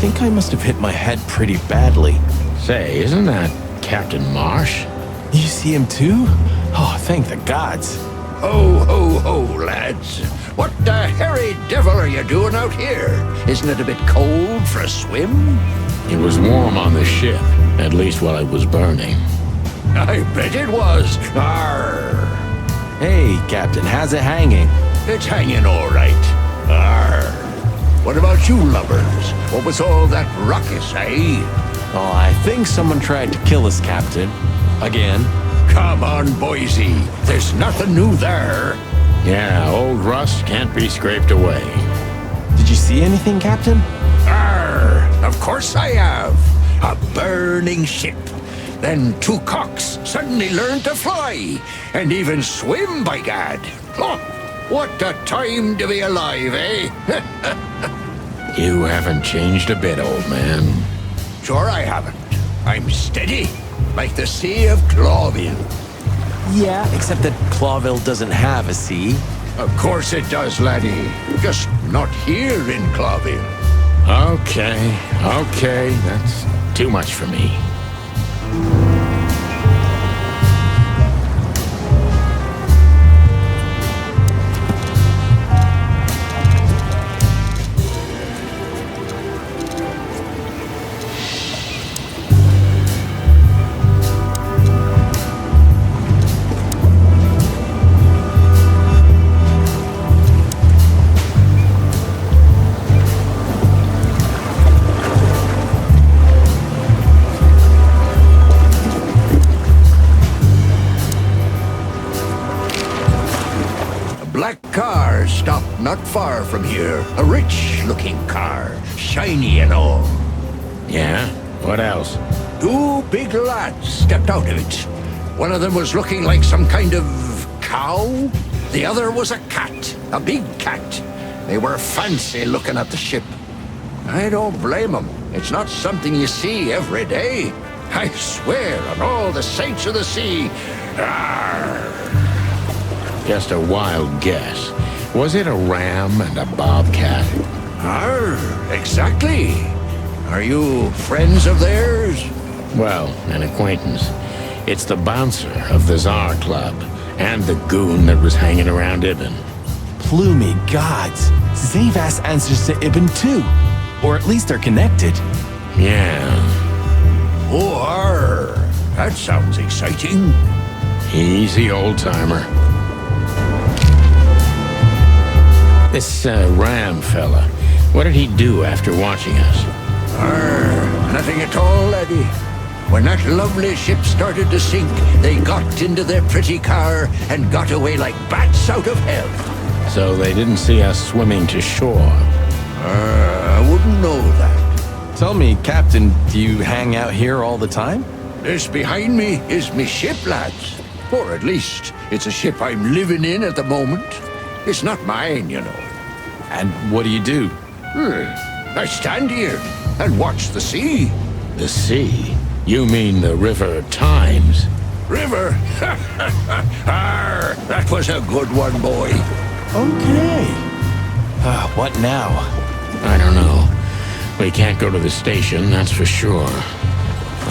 think I must have hit my head pretty badly. Say, isn't that Captain Marsh? You see him too? Oh, thank the gods. Ho, ho, ho, lads. What the hairy devil are you doing out here? Isn't it a bit cold for a swim? It was warm on the ship, at least while it was burning. I bet it was. Arr. Hey, Captain, how's it hanging? It's hanging all right. Arr. What about you lubbers? What was all that ruckus, eh? Oh, I think someone tried to kill us, Captain. Again. Come on, Boise. There's nothing new there. Yeah, old rust can't be scraped away. Did you see anything, Captain? Arr! Of course I have. A burning ship. Then two cocks suddenly learned to fly. And even swim, by gad. Oh, what a time to be alive, eh? You haven't changed a bit, old man. Sure I haven't. I'm steady. Like the Sea of Clawville. Yeah, except that Clawville doesn't have a sea. Of course it does, laddie. Just not here in Clawville. Okay, that's too much for me. Black car stopped not far from here. A rich-looking car, shiny and all. Yeah? What else? Two big lads stepped out of it. One of them was looking like some kind of cow. The other was a cat, a big cat. They were fancy looking at the ship. I don't blame them. It's not something you see every day. I swear on all the saints of the sea. Arr! Just a wild guess. Was it a ram and a bobcat? Arr, exactly. Are you friends of theirs? Well, an acquaintance. It's the bouncer of the Tsar Club, and the goon that was hanging around Ibn. Plumey gods. Zavas answers to Ibn too. Or at least they're connected. Yeah. Oh, arr. That sounds exciting. Easy, old-timer. This Ram fella, what did he do after watching us? Nothing at all, laddie. When that lovely ship started to sink, they got into their pretty car and got away like bats out of hell. So they didn't see us swimming to shore. I wouldn't know that. Tell me, Captain, do you hang out here all the time? This behind me is me ship, lads. Or at least, it's a ship I'm living in at the moment. It's not mine, you know. And what do? I stand here and watch the sea. The sea? You mean the River Times? River? Arr, that was a good one, boy. Okay. What now? I don't know. We can't go to the station, that's for sure.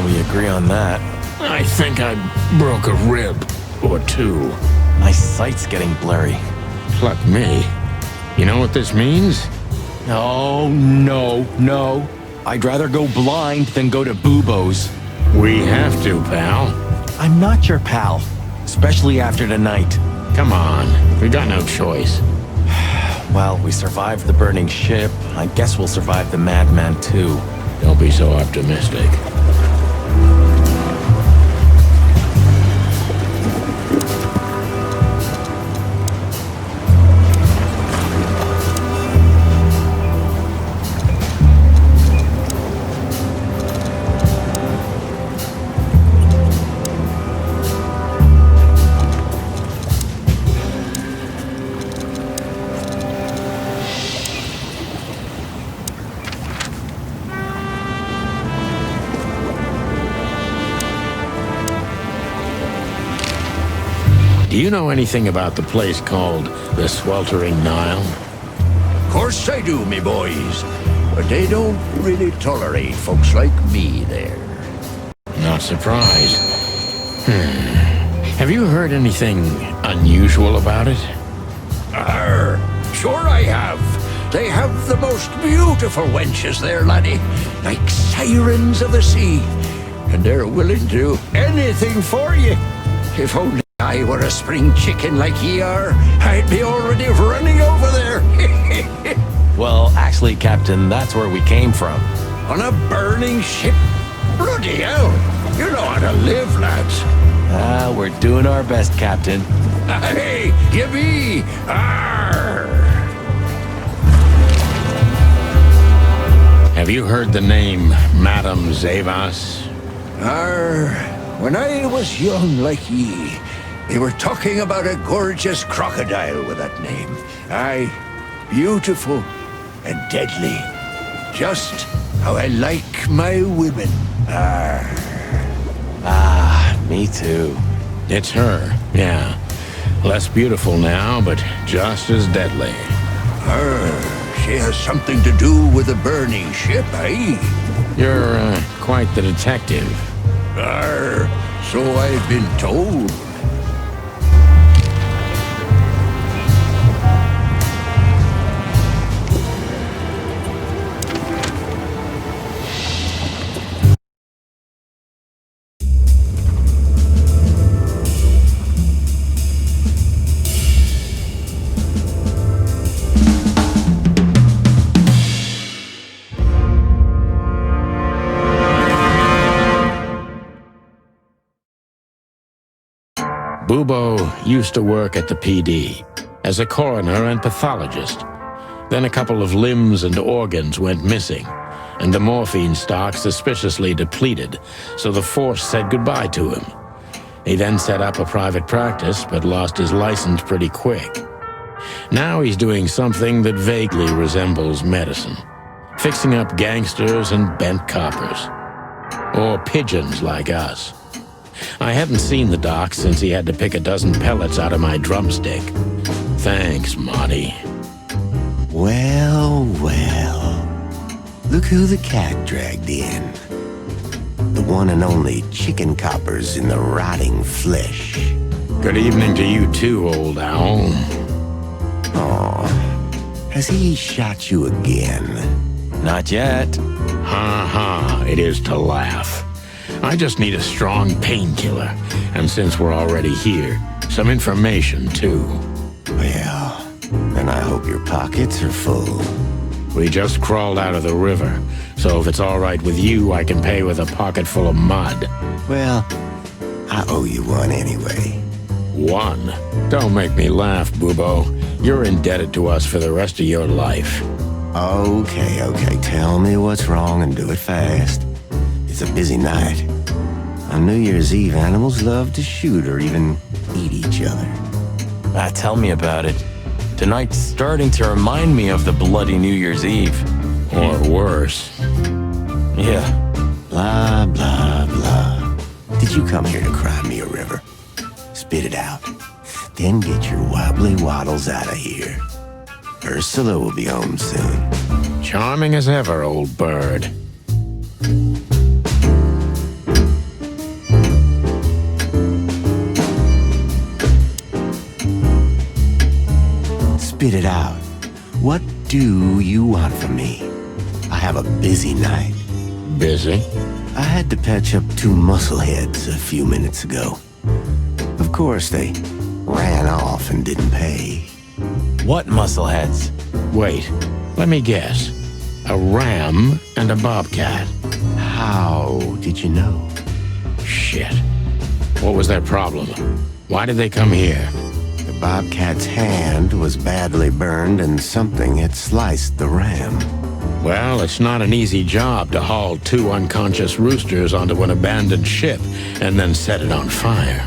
We agree on that. I think I broke a rib or two. My sight's getting blurry. Pluck me. You know what this means? Oh, no. I'd rather go blind than go to Bubo's. We have to, pal. I'm not your pal, especially after tonight. Come on, we got no choice. Well, we survived the burning ship. I guess we'll survive the madman too. Don't be so optimistic. Do you know anything about the place called the Sweltering Nile? Of course I do, me boys. but they don't really tolerate folks like me there. Not surprised. Have you heard anything unusual about it? Sure I have. They have the most beautiful wenches there, laddie, like sirens of the sea. And they're willing to do anything for you. If only I were a spring chicken like ye are, I'd be already running over there. Well, actually, Captain, that's where we came from. On a burning ship? Bloody hell! You know how to live, lads. We're doing our best, Captain. Hey, you be! Arr! Have you heard the name Madame Zavas? When I was young like ye, they were talking about a gorgeous crocodile with that name. Aye, beautiful and deadly. Just how I like my women. Me too. It's her, yeah. Less beautiful now, but just as deadly. She has something to do with the burning ship, eh? You're quite the detective. So I've been told. Bubo used to work at the PD as a coroner and pathologist. Then a couple of limbs and organs went missing, and the morphine stock suspiciously depleted, so the force said goodbye to him. He then set up a private practice, but lost his license pretty quick. Now he's doing something that vaguely resembles medicine, fixing up gangsters and bent coppers. Or pigeons like us. I hadn't seen the doc since he had to pick a dozen pellets out of my drumstick. Thanks, Monty. Well, look who the cat dragged in. The one and only chicken coppers in the rotting flesh. Good evening to you too, old owl. Has he shot you again? Not yet. Ha, it is to laugh. I just need a strong painkiller, and since we're already here, some information too. Well, then I hope your pockets are full. We just crawled out of the river, so if it's all right with you, I can pay with a pocket full of mud. Well, I owe you one anyway. One? Don't make me laugh, Bubo. You're indebted to us for the rest of your life. Okay, tell me what's wrong and do it fast. It's a busy night. On New Year's Eve, animals love to shoot or even eat each other. Tell me about it. Tonight's starting to remind me of the bloody New Year's Eve. Or worse. Yeah. Blah, blah, blah. Did you come here to cry me a river? Spit it out. Then get your wobbly waddles out of here. Ursula will be home soon. Charming as ever, old bird. Spit it out. What do you want from me? I have a busy night. Busy? I had to patch up 2 muscleheads a few minutes ago. Of course, they ran off and didn't pay. What muscleheads? Wait, let me guess. A ram and a bobcat. How did you know? Shit. What was their problem? Why did they come here? The bobcat's hand was badly burned and something had sliced the ram. Well, it's not an easy job to haul 2 unconscious roosters onto an abandoned ship and then set it on fire.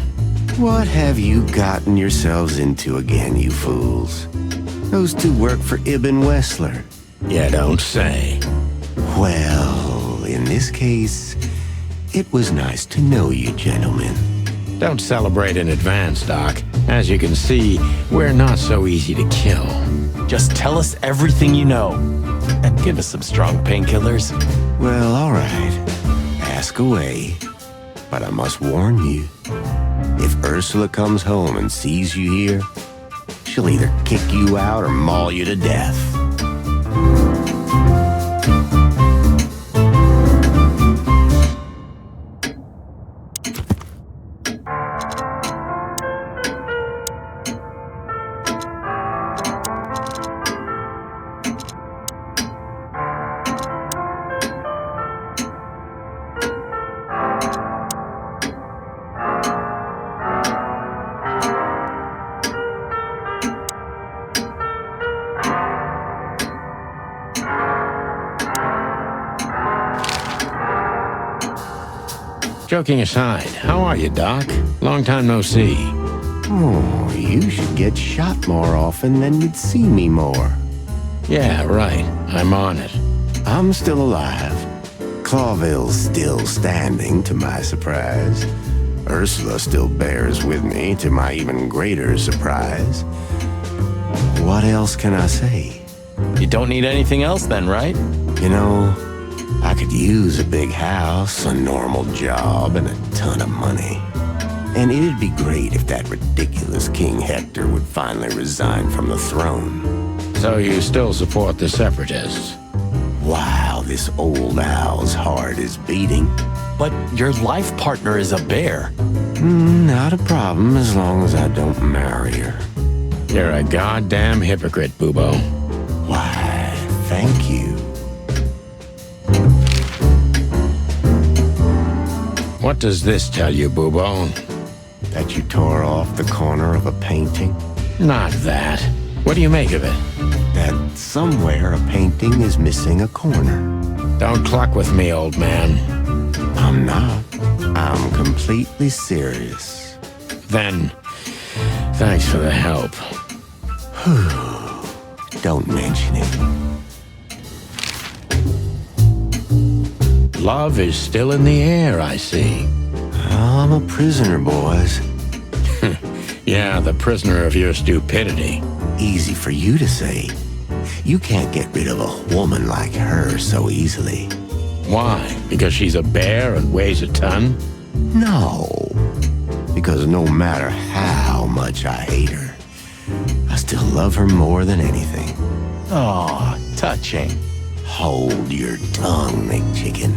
What have you gotten yourselves into again, you fools? Those 2 work for Ibn Wessler. You don't say. Well, in this case, it was nice to know you, gentlemen. Don't celebrate in advance, Doc. As you can see, we're not so easy to kill. Just tell us everything you know. And give us some strong painkillers. Well, all right. Ask away. But I must warn you, if Ursula comes home and sees you here, she'll either kick you out or maul you to death. Joking aside, how are you, Doc? Long time no see. Oh, you should get shot more often, then you'd see me more. Yeah, right. I'm on it. I'm still alive. Clawville's still standing, to my surprise. Ursula still bears with me, to my even greater surprise. What else can I say? You don't need anything else then, right? You know, I could use a big house, a normal job, and a ton of money. And it'd be great if that ridiculous King Hector would finally resign from the throne. So you still support the Separatists? Wow, this old owl's heart is beating. But your life partner is a bear. Not a problem as long as I don't marry her. You're a goddamn hypocrite, Bubo. Why, thank you. What does this tell you, Bubo? That you tore off the corner of a painting? Not that. What do you make of it? That somewhere a painting is missing a corner. Don't cluck with me, old man. I'm not. I'm completely serious. Then, thanks for the help. Don't mention it. Love is still in the air, I see. I'm a prisoner, boys. Yeah, the prisoner of your stupidity. Easy for you to say. You can't get rid of a woman like her so easily. Why? Because she's a bear and weighs a ton? No. Because no matter how much I hate her, I still love her more than anything. Aw, touching. Hold your tongue, McChicken.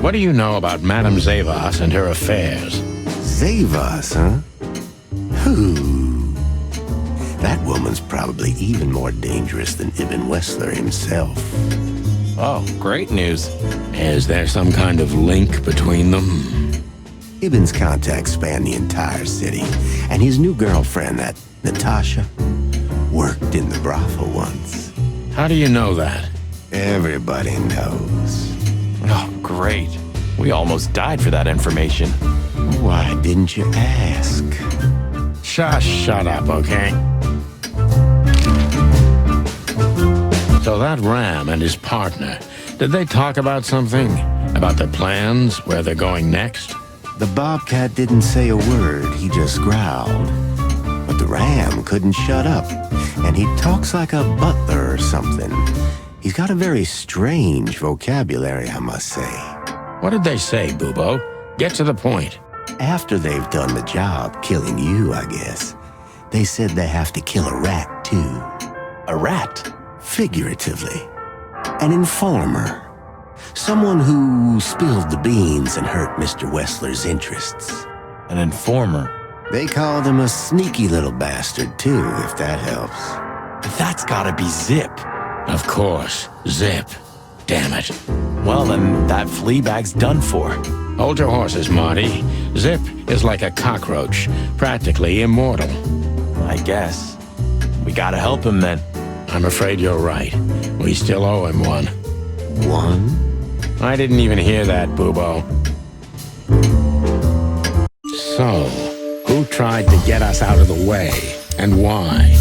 What do you know about Madame Zavas and her affairs? Zavas, huh? Who? That woman's probably even more dangerous than Ibn Wessler himself. Oh, great news. Is there some kind of link between them? Ibn's contacts span the entire city, and his new girlfriend, that Natasha, worked in the brothel once. How do you know that? Everybody knows. Oh, great. We almost died for that information. Why didn't you ask? Shut up, okay? So that Ram and his partner, did they talk about something? About their plans, where they're going next? The Bobcat didn't say a word, he just growled. But the Ram couldn't shut up, and he talks like a butler or something. He's got a very strange vocabulary, I must say. What did they say, Bubo? Get to the point. After they've done the job killing you, I guess, they said they have to kill a rat, too. A rat? Figuratively. An informer. Someone who spilled the beans and hurt Mr. Wessler's interests. An informer? They called him a sneaky little bastard, too, if that helps. That's gotta be Zip. Of course, Zip. Damn it. Well, then that Fleabag's done for. Hold your horses, Marty. Zip is like a cockroach, practically immortal. I guess. We gotta help him then. I'm afraid you're right. We still owe him one. One? I didn't even hear that, Bubo. So, who tried to get us out of the way, and why?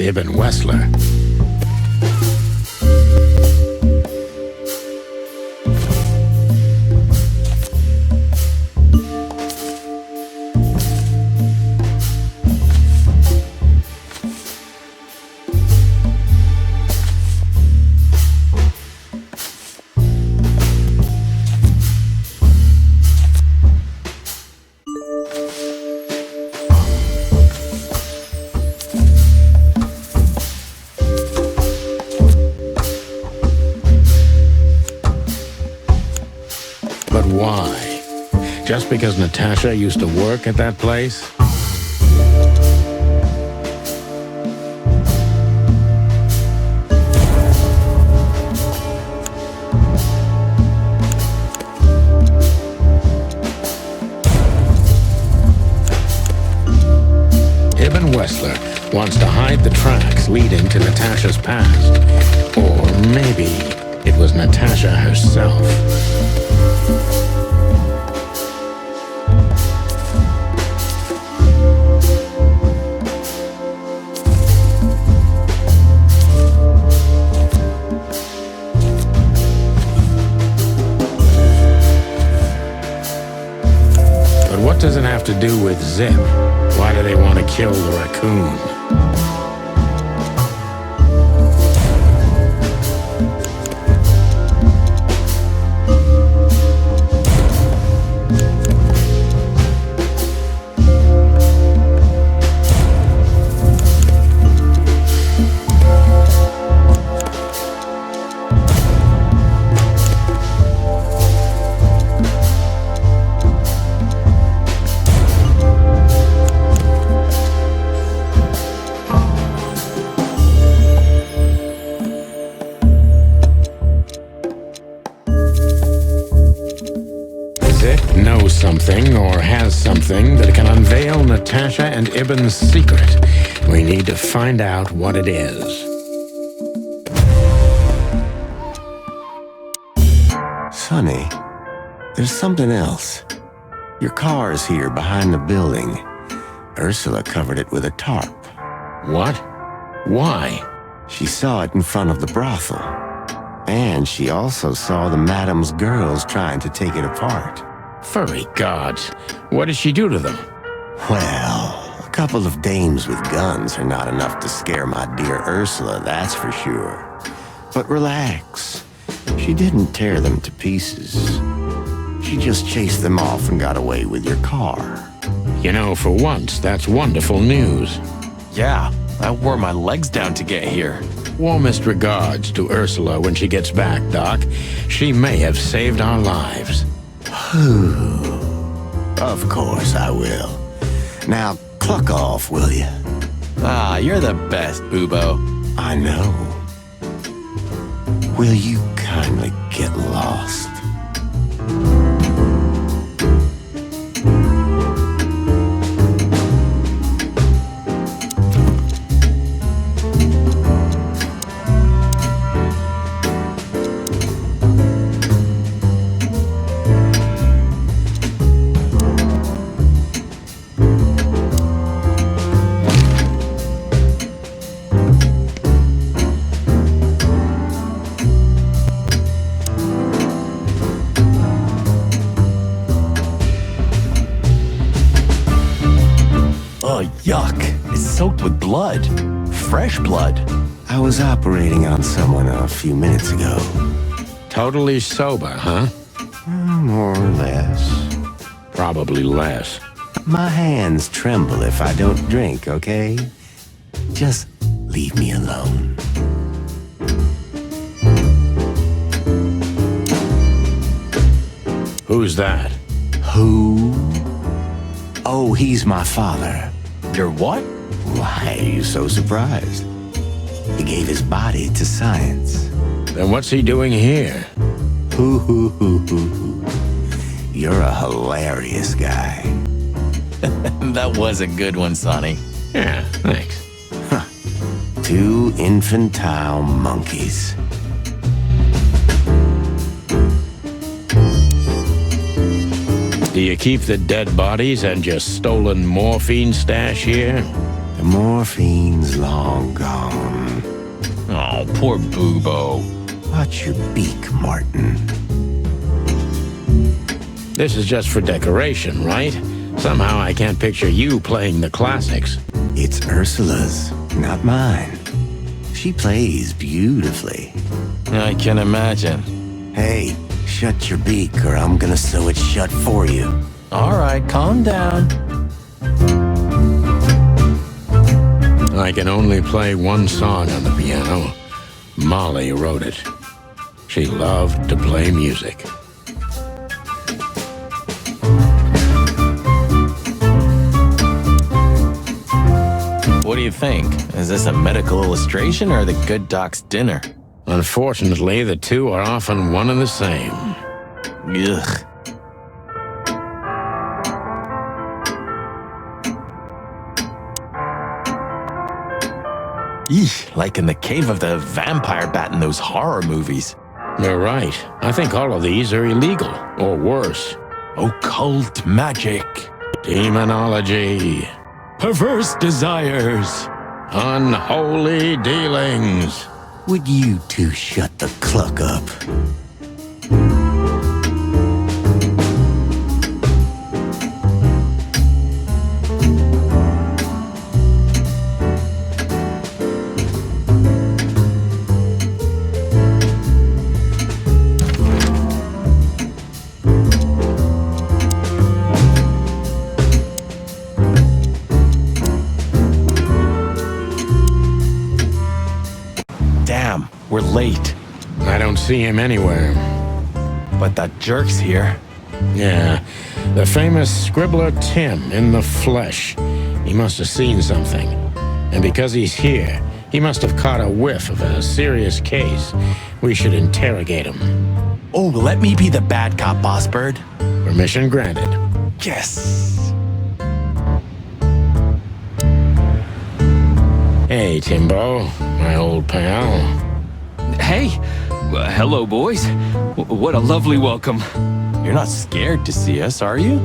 with Ibn Wessler. But why? Just because Natasha used to work at that place? Ibn Wessler wants to hide the tracks leading to Natasha's past. Or maybe it was Natasha herself. What does it have to do with Zip? Why do they want to kill the raccoon? Zip knows something or has something that can unveil Natasha and Ibn's secret. We need to find out what it is. Sonny, there's something else. Your car is here behind the building. Ursula covered it with a tarp. What? Why? She saw it in front of the brothel. And she also saw the madam's girls trying to take it apart. Furry gods, what did she do to them? Well, a couple of dames with guns are not enough to scare my dear Ursula, that's for sure. But relax. She didn't tear them to pieces. She just chased them off and got away with your car. You know, for once, that's wonderful news. Yeah, I wore my legs down to get here. Warmest regards to Ursula when she gets back, Doc. She may have saved our lives. Of course I will. Now, cluck off, will you? Ah, you're the best, Bubo. I know. Will you kindly get lost? Oh, yuck. It's soaked with blood. Fresh blood. I was operating on someone a few minutes ago. Totally sober, huh? More or less. Probably less. My hands tremble if I don't drink, okay? Just leave me alone. Who's that? Who? Oh, he's my father. You're what? Why are you so surprised? He gave his body to science. Then what's he doing here? Hoo. You're a hilarious guy. That was a good one, Sonny. Yeah, thanks. Two infantile monkeys. Do you keep the dead bodies and your stolen morphine stash here? The morphine's long gone. Oh, poor Boobo. Watch your beak, Martin. This is just for decoration, right? Somehow I can't picture you playing the classics. It's Ursula's, not mine. She plays beautifully. I can imagine. Hey, shut your beak or I'm gonna sew it shut for you. All right, calm down. I can only play one song on the piano. Molly wrote it. She loved to play music. What do you think? Is this a medical illustration or the good doc's dinner? Unfortunately, the two are often one and the same. Ugh. Eesh, like in the cave of the vampire bat in those horror movies. You're right. I think all of these are illegal, or worse. Occult magic. Demonology. Perverse desires. Unholy dealings. Would you two shut the cluck up? Damn, we're late. I don't see him anywhere. But that jerk's here. Yeah, the famous scribbler Tim in the flesh. He must have seen something. And because he's here, he must have caught a whiff of a serious case. We should interrogate him. Oh, let me be the bad cop, Boss Bird. Permission granted. Yes. Hey, Timbo, my old pal. Hey, hello, boys. What a lovely welcome. You're not scared to see us, are you?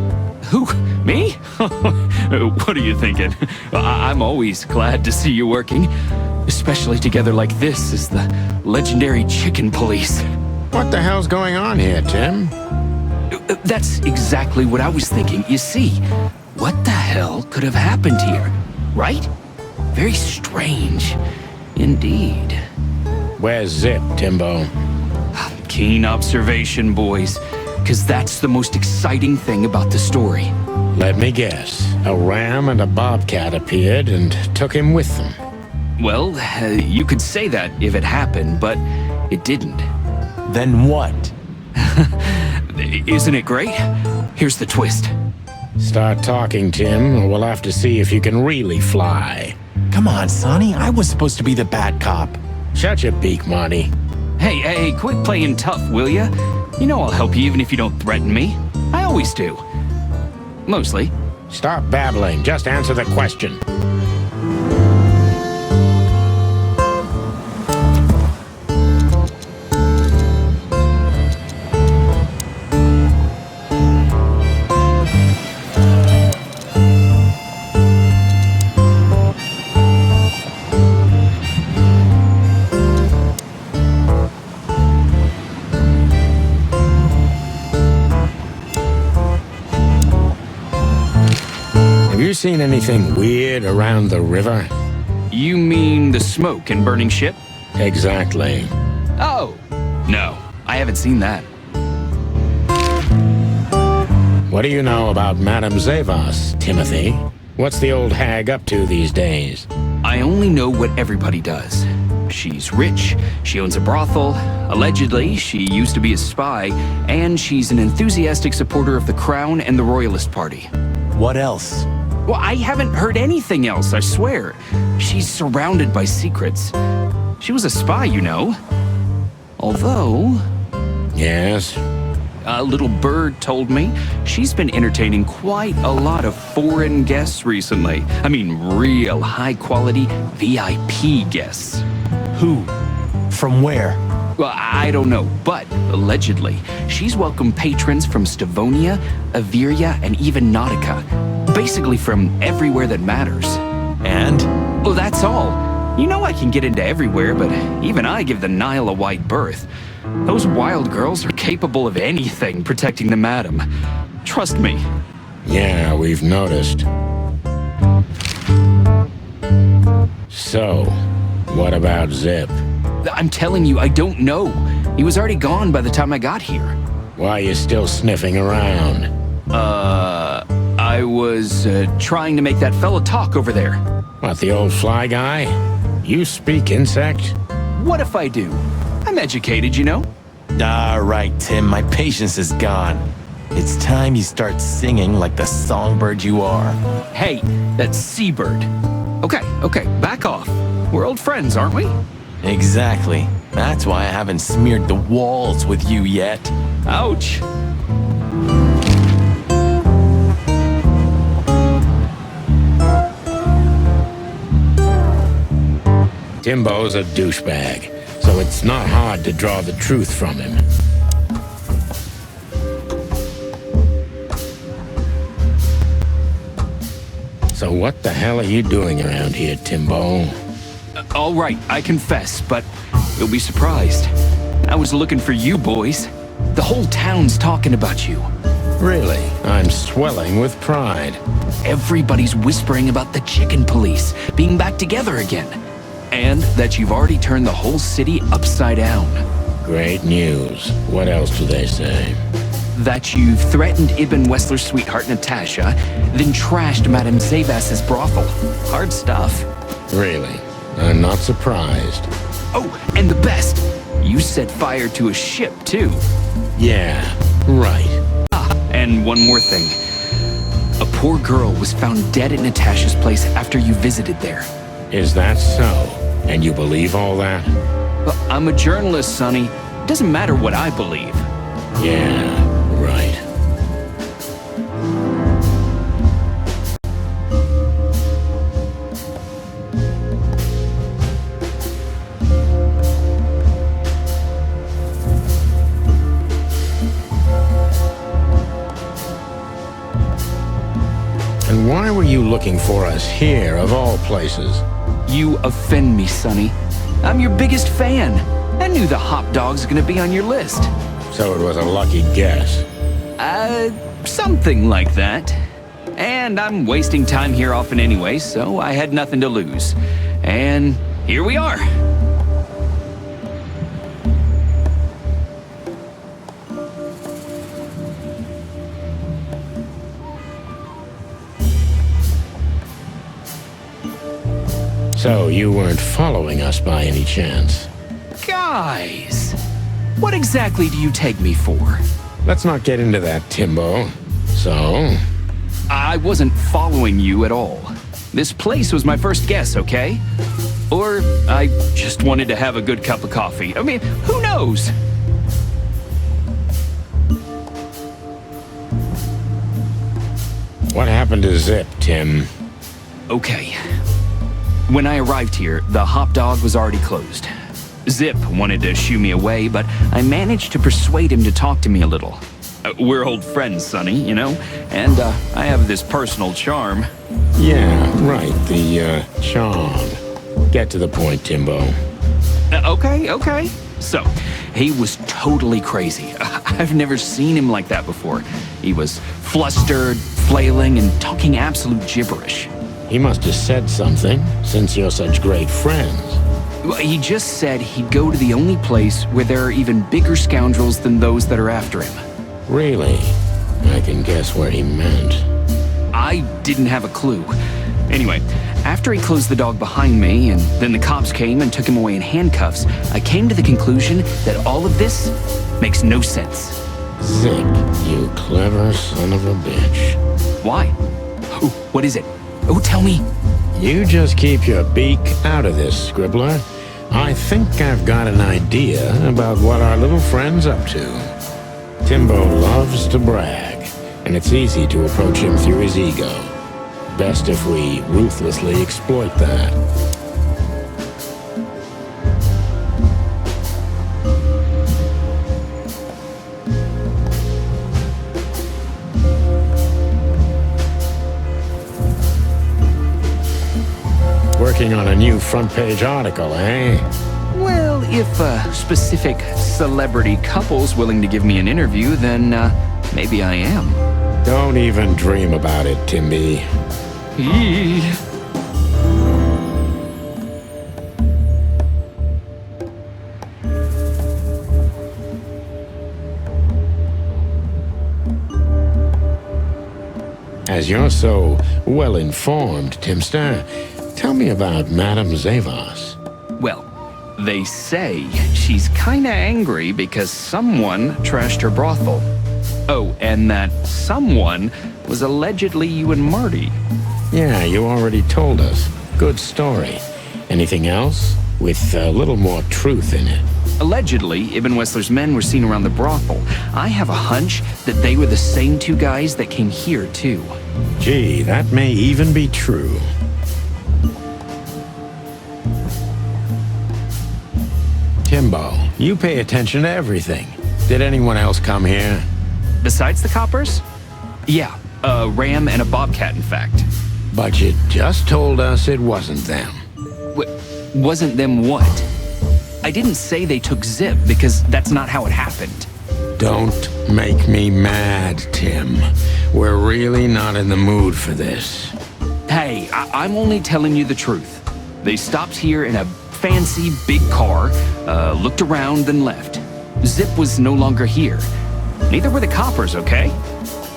Who? Me? What are you thinking? I'm always glad to see you working, especially together like this as the legendary chicken police. What the hell's going on here, Tim? That's exactly what I was thinking. You see, what the hell could have happened here, right? Very strange, indeed. Where's Zip, Timbo? Keen observation, boys, because that's the most exciting thing about the story. Let me guess. A ram and a bobcat appeared and took him with them. Well, you could say that if it happened, but it didn't. Then what? Isn't it great? Here's the twist. Start talking, Tim, or we'll have to see if you can really fly. Come on, Sonny. I was supposed to be the bad cop. Shut your beak, Monty. Hey, quit playing tough, will ya? You know I'll help you even if you don't threaten me. I always do. Mostly. Stop babbling. Just answer the question. Have you seen anything weird around the river? You mean the smoke and burning ship? Exactly. Oh, no. I haven't seen that. What do you know about Madame Zavas, Timothy? What's the old hag up to these days? I only know what everybody does. She's rich, she owns a brothel, allegedly she used to be a spy, and she's an enthusiastic supporter of the Crown and the Royalist Party. What else? Well, I haven't heard anything else, I swear. She's surrounded by secrets. She was a spy, you know. Although, Yes? a little bird told me she's been entertaining quite a lot of foreign guests recently. I mean, real high-quality VIP guests. Who? From where? Well, I don't know, but allegedly, she's welcomed patrons from Stavonia, Averia, and even Nautica. Basically from everywhere that matters. And? that's all. You know I can get into everywhere, but even I give the Nile a wide berth. Those wild girls are capable of anything protecting the madam. Trust me. Yeah, we've noticed. So, what about Zip? I'm telling you, I don't know. He was already gone by the time I got here. Why are you still sniffing around? I was trying to make that fella talk over there. What, the old fly guy? You speak insect? What if I do? I'm educated, you know? All right, Tim, my patience is gone. It's time you start singing like the songbird you are. Hey, that's Seabird. Okay, back off. We're old friends, aren't we? Exactly. That's why I haven't smeared the walls with you yet. Ouch. Timbo's a douchebag, so it's not hard to draw the truth from him. So what the hell are you doing around here, Timbo? All right, I confess, but you'll be surprised. I was looking for you boys. The whole town's talking about you. Really? I'm swelling with pride. Everybody's whispering about the chicken police being back together again. And that you've already turned the whole city upside down. Great news. What else do they say? That you've threatened Ibn Wessler's sweetheart Natasha, then trashed Madame Zavas's brothel. Hard stuff. Really? I'm not surprised. Oh, and the best, you set fire to a ship, too. Yeah, right. And one more thing. A poor girl was found dead at Natasha's place after you visited there. Is that so? And you believe all that? But I'm a journalist, Sonny. Doesn't matter what I believe. Yeah, right. And why were you looking for us here, of all places? You offend me, Sonny. I'm your biggest fan. I knew the hop dog's gonna be on your list. So it was a lucky guess. Something like that. And I'm wasting time here often anyway, so I had nothing to lose. And here we are. So you weren't following us by any chance? Guys, what exactly do you take me for? Let's not get into that, Timbo. So? I wasn't following you at all. This place was my first guess, okay? Or I just wanted to have a good cup of coffee. I mean, who knows? What happened to Zip, Tim? Okay. When I arrived here, the hop dog was already closed. Zip wanted to shoo me away, but I managed to persuade him to talk to me a little. We're old friends, Sonny, you know? And I have this personal charm. Yeah, right, the charm. Get to the point, Timbo. Okay. So, he was totally crazy. I've never seen him like that before. He was flustered, flailing, and talking absolute gibberish. He must have said something, since you're such great friends. He just said he'd go to the only place where there are even bigger scoundrels than those that are after him. Really? I can guess where he meant. I didn't have a clue. Anyway, after he closed the dog behind me, and then the cops came and took him away in handcuffs, I came to the conclusion that all of this makes no sense. Zip, you clever son of a bitch. Why? Oh, what is it? Oh, tell me. You just keep your beak out of this, Scribbler. I think I've got an idea about what our little friend's up to. Timbo loves to brag, and it's easy to approach him through his ego. Best if we ruthlessly exploit that. We're working on a new front-page article, eh? Well, if a specific celebrity couple's willing to give me an interview, then maybe I am. Don't even dream about it, Timby. Eee. As you're so well-informed, Timster, tell me about Madame Zavos. Well, they say she's kinda angry because someone trashed her brothel. Oh, and that someone was allegedly you and Marty. Yeah, you already told us. Good story. Anything else? With a little more truth in it. Allegedly, Ibn Wessler's men were seen around the brothel. I have a hunch that they were the same two guys that came here, too. Gee, that may even be true. Timbo, you pay attention to everything. Did anyone else come here? Besides the coppers? Yeah, a ram and a bobcat, in fact. But you just told us it wasn't them. Wasn't them what? I didn't say they took Zip, because that's not how it happened. Don't make me mad, Tim. We're really not in the mood for this. Hey, I'm only telling you the truth. They stopped here in a fancy big car, looked around, then left. Zip was no longer here. Neither were the coppers, okay?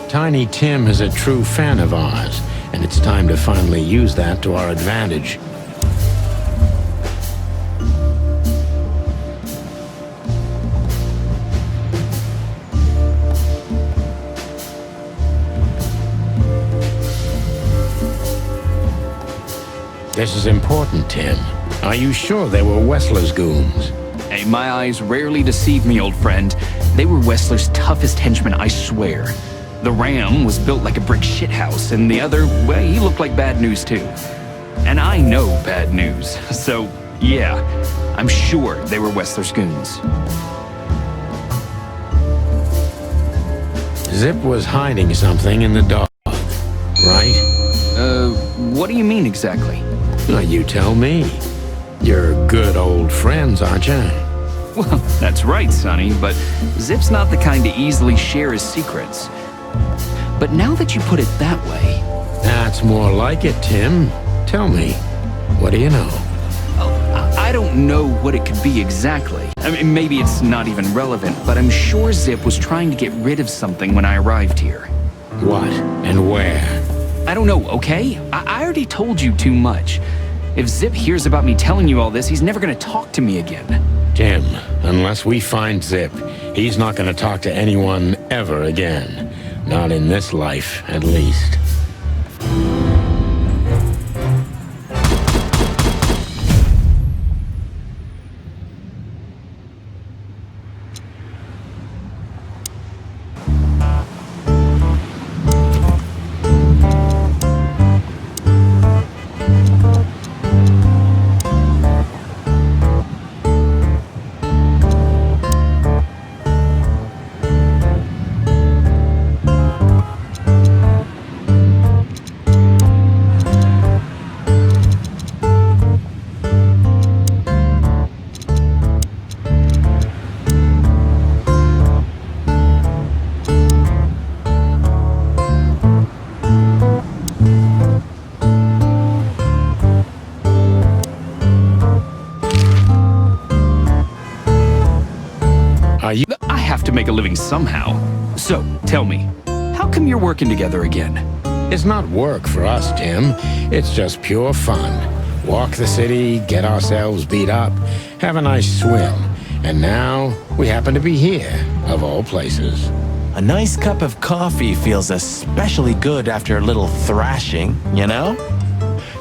Tiny Tim is a true fan of ours, and it's time to finally use that to our advantage. This is important, Tim. Are you sure they were Wessler's goons? Hey, my eyes rarely deceive me, old friend. They were Wessler's toughest henchmen, I swear. The ram was built like a brick shithouse, and the other, well, he looked like bad news too. And I know bad news, so yeah, I'm sure they were Wessler's goons. Zip was hiding something in the dog, right? What do you mean exactly? Well, you tell me. You're good old friends, aren't you? Well, that's right, Sonny, but Zip's not the kind to easily share his secrets. But now that you put it that way... That's more like it, Tim. Tell me, what do you know? Oh, I don't know what it could be exactly. I mean, maybe it's not even relevant, but I'm sure Zip was trying to get rid of something when I arrived here. What and where? I don't know, okay? I already told you too much. If Zip hears about me telling you all this, he's never gonna talk to me again. Tim, unless we find Zip, he's not gonna talk to anyone ever again. Not in this life, at least. I have to make a living somehow. So, tell me, how come you're working together again? It's not work for us, Tim. It's just pure fun. Walk the city, get ourselves beat up, have a nice swim. And now, we happen to be here, of all places. A nice cup of coffee feels especially good after a little thrashing, you know?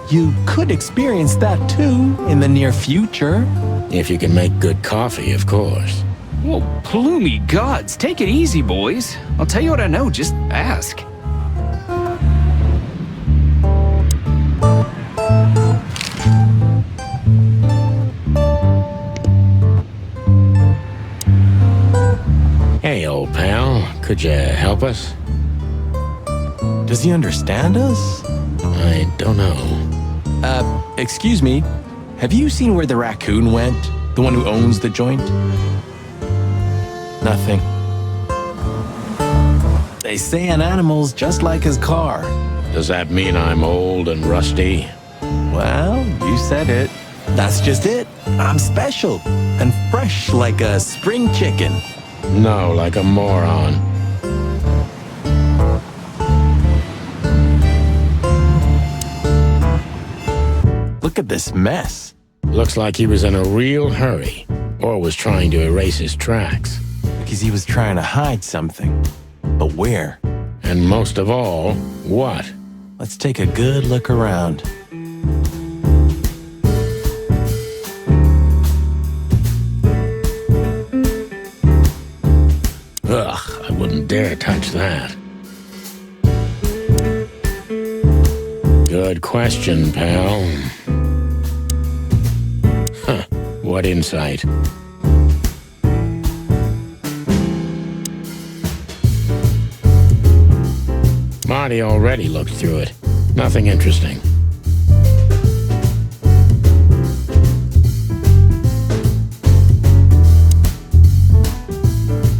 You could experience that too in the near future. If you can make good coffee, of course. Well, ploomy gods, take it easy, boys. I'll tell you what I know, just ask. Hey, old pal, could you help us? Does he understand us? I don't know. Excuse me, have you seen where the raccoon went? The one who owns the joint? Nothing. They say an animal's just like his car. Does that mean I'm old and rusty? Well, you said it. That's just it. I'm special and fresh like a spring chicken. No, like a moron. Look at this mess. Looks like he was in a real hurry, or was trying to erase his tracks. Because he was trying to hide something. But where? And most of all, what? Let's take a good look around. Ugh, I wouldn't dare touch that. Good question, pal. Huh, what insight. Marty already looked through it. Nothing interesting.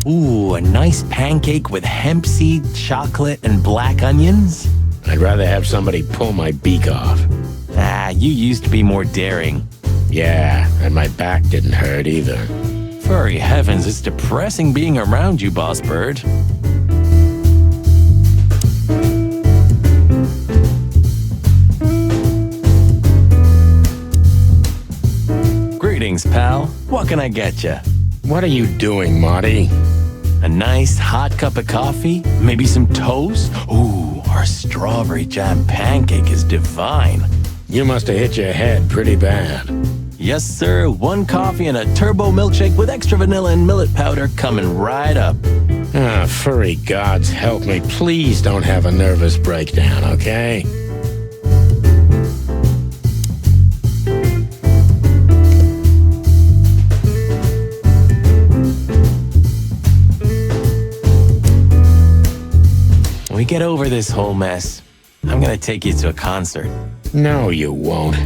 Ooh, a nice pancake with hemp seed, chocolate, and black onions? I'd rather have somebody pull my beak off. Ah, you used to be more daring. Yeah, and my back didn't hurt either. Furry heavens, it's depressing being around you, Boss Bird. Greetings, pal. What can I get you? What are you doing, Marty? A nice hot cup of coffee? Maybe some toast? Ooh, our strawberry jam pancake is divine. You must have hit your head pretty bad. Yes, sir. One coffee and a turbo milkshake with extra vanilla and millet powder coming right up. Ah, furry gods help me. Please don't have a nervous breakdown, okay? When we get over this whole mess, I'm gonna take you to a concert. No, you won't.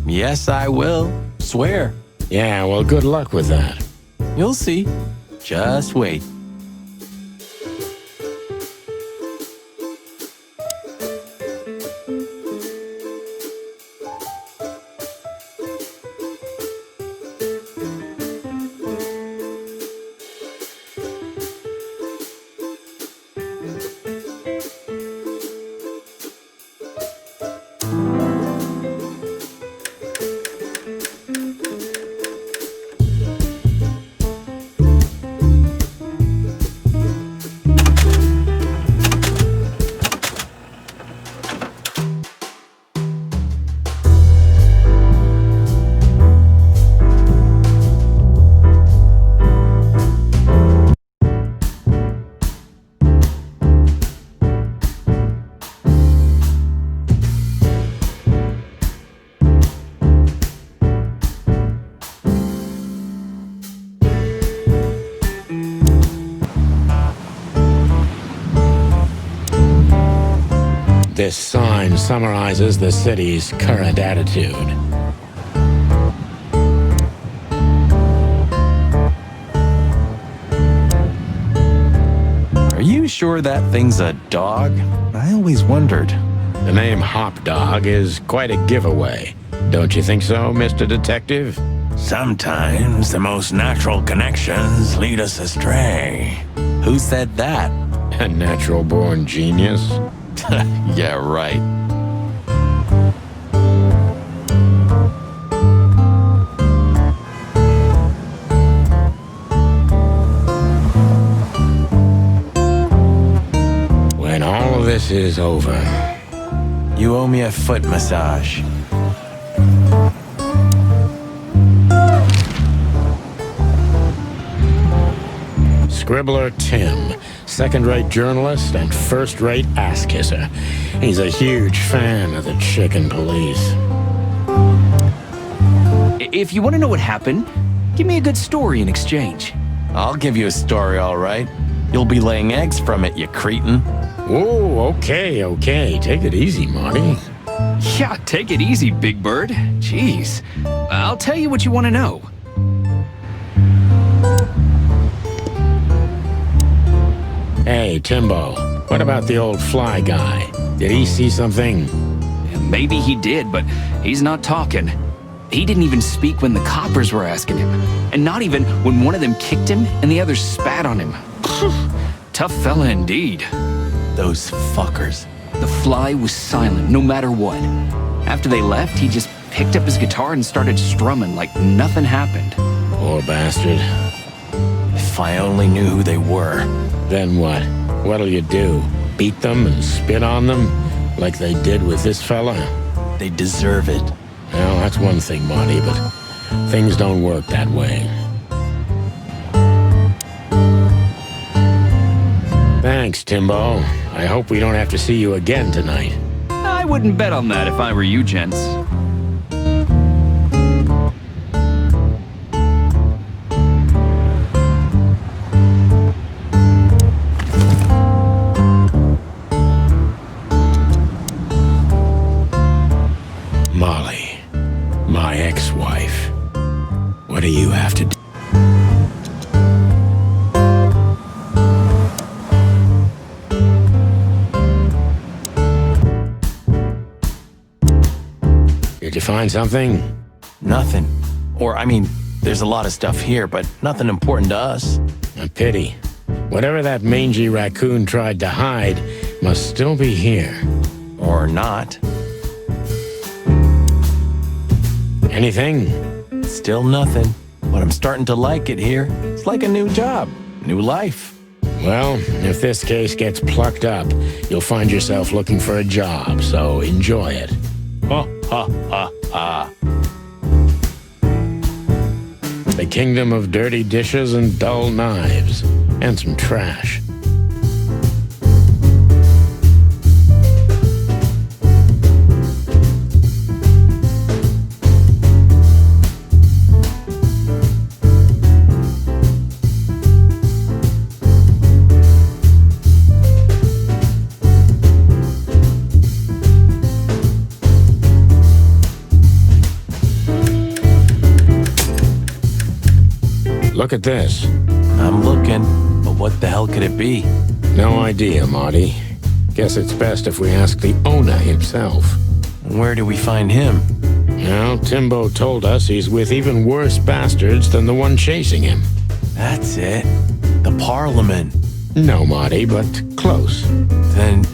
Yes, I will. Swear. Yeah, well, good luck with that. You'll see. Just wait. This sign summarizes the city's current attitude. Are you sure that thing's a dog? I always wondered. The name Hop Dog is quite a giveaway. Don't you think so, Mr. Detective? Sometimes the most natural connections lead us astray. Who said that? A natural-born genius? Yeah, right. When all of this is over, You owe me a foot massage. Scribbler Tim, second-rate journalist and first-rate ass-kisser. He's a huge fan of the chicken police. If you want to know what happened, give me a good story in exchange. I'll give you a story, all right. You'll be laying eggs from it, you cretin. Whoa, okay. Take it easy, Marty. Yeah, take it easy, Big Bird. Jeez. I'll tell you what you want to know. Hey, Timbo, what about the old fly guy? Did he see something? Maybe he did, but he's not talking. He didn't even speak when the coppers were asking him. And not even when one of them kicked him and the other spat on him. Tough fella indeed. Those fuckers. The fly was silent, no matter what. After they left, he just picked up his guitar and started strumming like nothing happened. Poor bastard. If I only knew who they were. Then what? What'll you do? Beat them and spit on them? Like they did with this fella? They deserve it. Well, that's one thing, Marty, but things don't work that way. Thanks, Timbo. I hope we don't have to see you again tonight. I wouldn't bet on that if I were you, gents. Molly, my ex-wife. What do you have to do? Did you find something? Nothing. Or, I mean, there's a lot of stuff here, but nothing important to us. A pity. Whatever that mangy raccoon tried to hide must still be here. Or not. Anything? Still nothing. But I'm starting to like it here. It's like a new job. New life. Well, if this case gets plucked up, you'll find yourself looking for a job, so enjoy it. Ha, ha, ha, ha. The kingdom of dirty dishes and dull knives. And some trash. Look at this. I'm looking, but what the hell could it be? No idea, Marty. Guess it's best if we ask the owner himself. Where do we find him? Well, Timbo told us he's with even worse bastards than the one chasing him. That's it. The Parliament. No, Marty, but close. Then,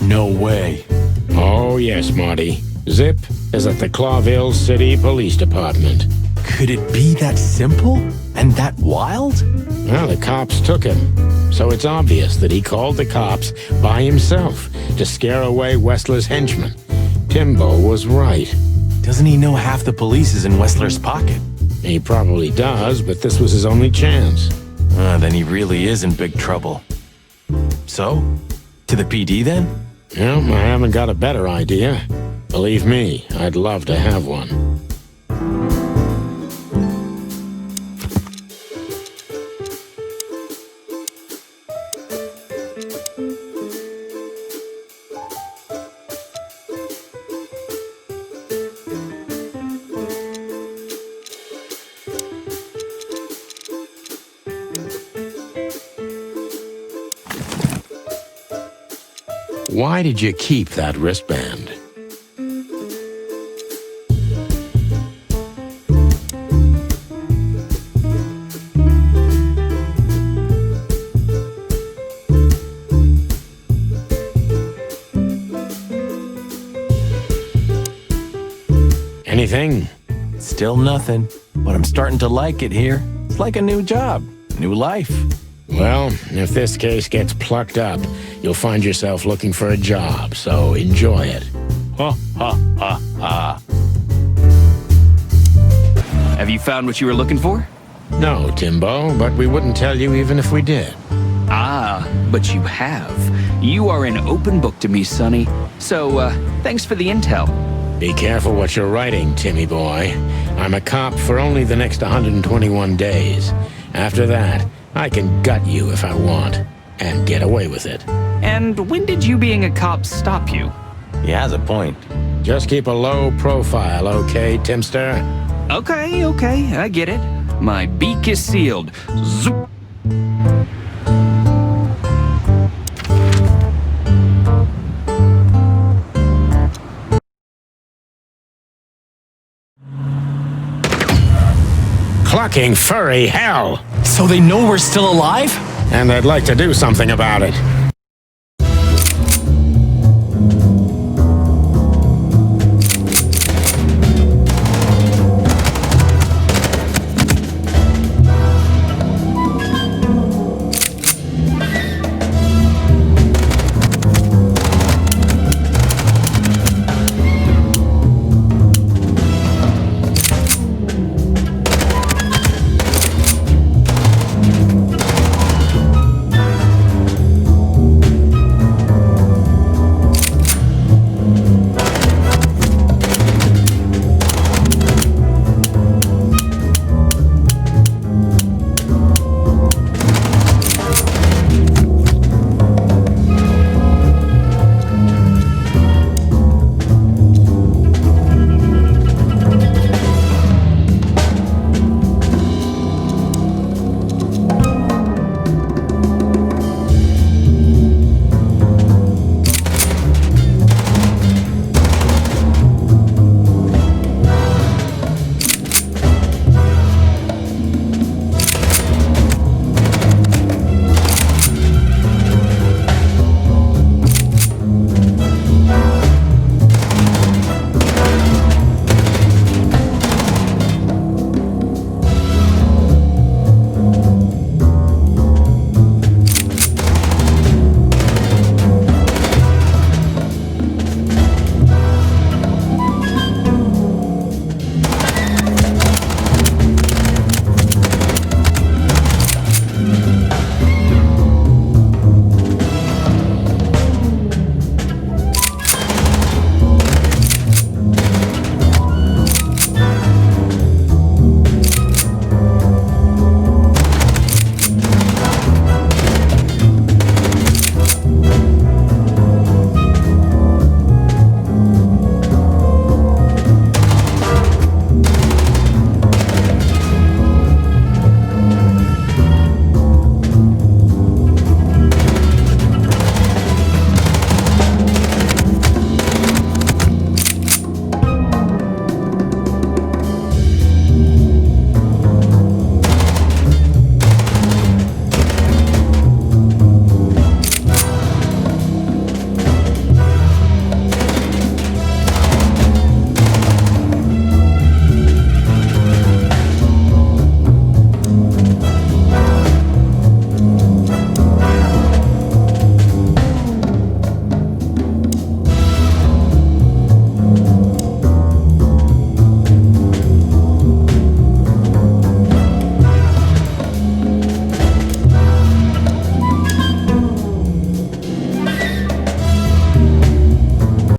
no way. Oh, yes, Marty. Zip is at the Clawville City Police Department. Could it be that simple? And that wild? Well, the cops took him. So it's obvious that he called the cops by himself to scare away Wessler's henchmen. Timbo was right. Doesn't he know half the police is in Wessler's pocket? He probably does, but this was his only chance. Then he really is in big trouble. So? To the PD then? Well, I haven't got a better idea. Believe me, I'd love to have one. Why did you keep that wristband? Anything? Still nothing. But I'm starting to like it here. It's like a new job. New life. Well, if this case gets plucked up, you'll find yourself looking for a job, so enjoy it. Ha, ha, ha, ha. Have you found what you were looking for? No, Timbo, but we wouldn't tell you even if we did. Ah, but you have. You are an open book to me, Sonny. So, thanks for the intel. Be careful what you're writing, Timmy boy. I'm a cop for only the next 121 days. After that, I can gut you if I want, and get away with it. And when did you being a cop stop you? He has a point. Just keep a low profile, okay, Timster? Okay, I get it. My beak is sealed. Zoop. Clucking furry hell! So they know we're still alive? And they'd like to do something about it.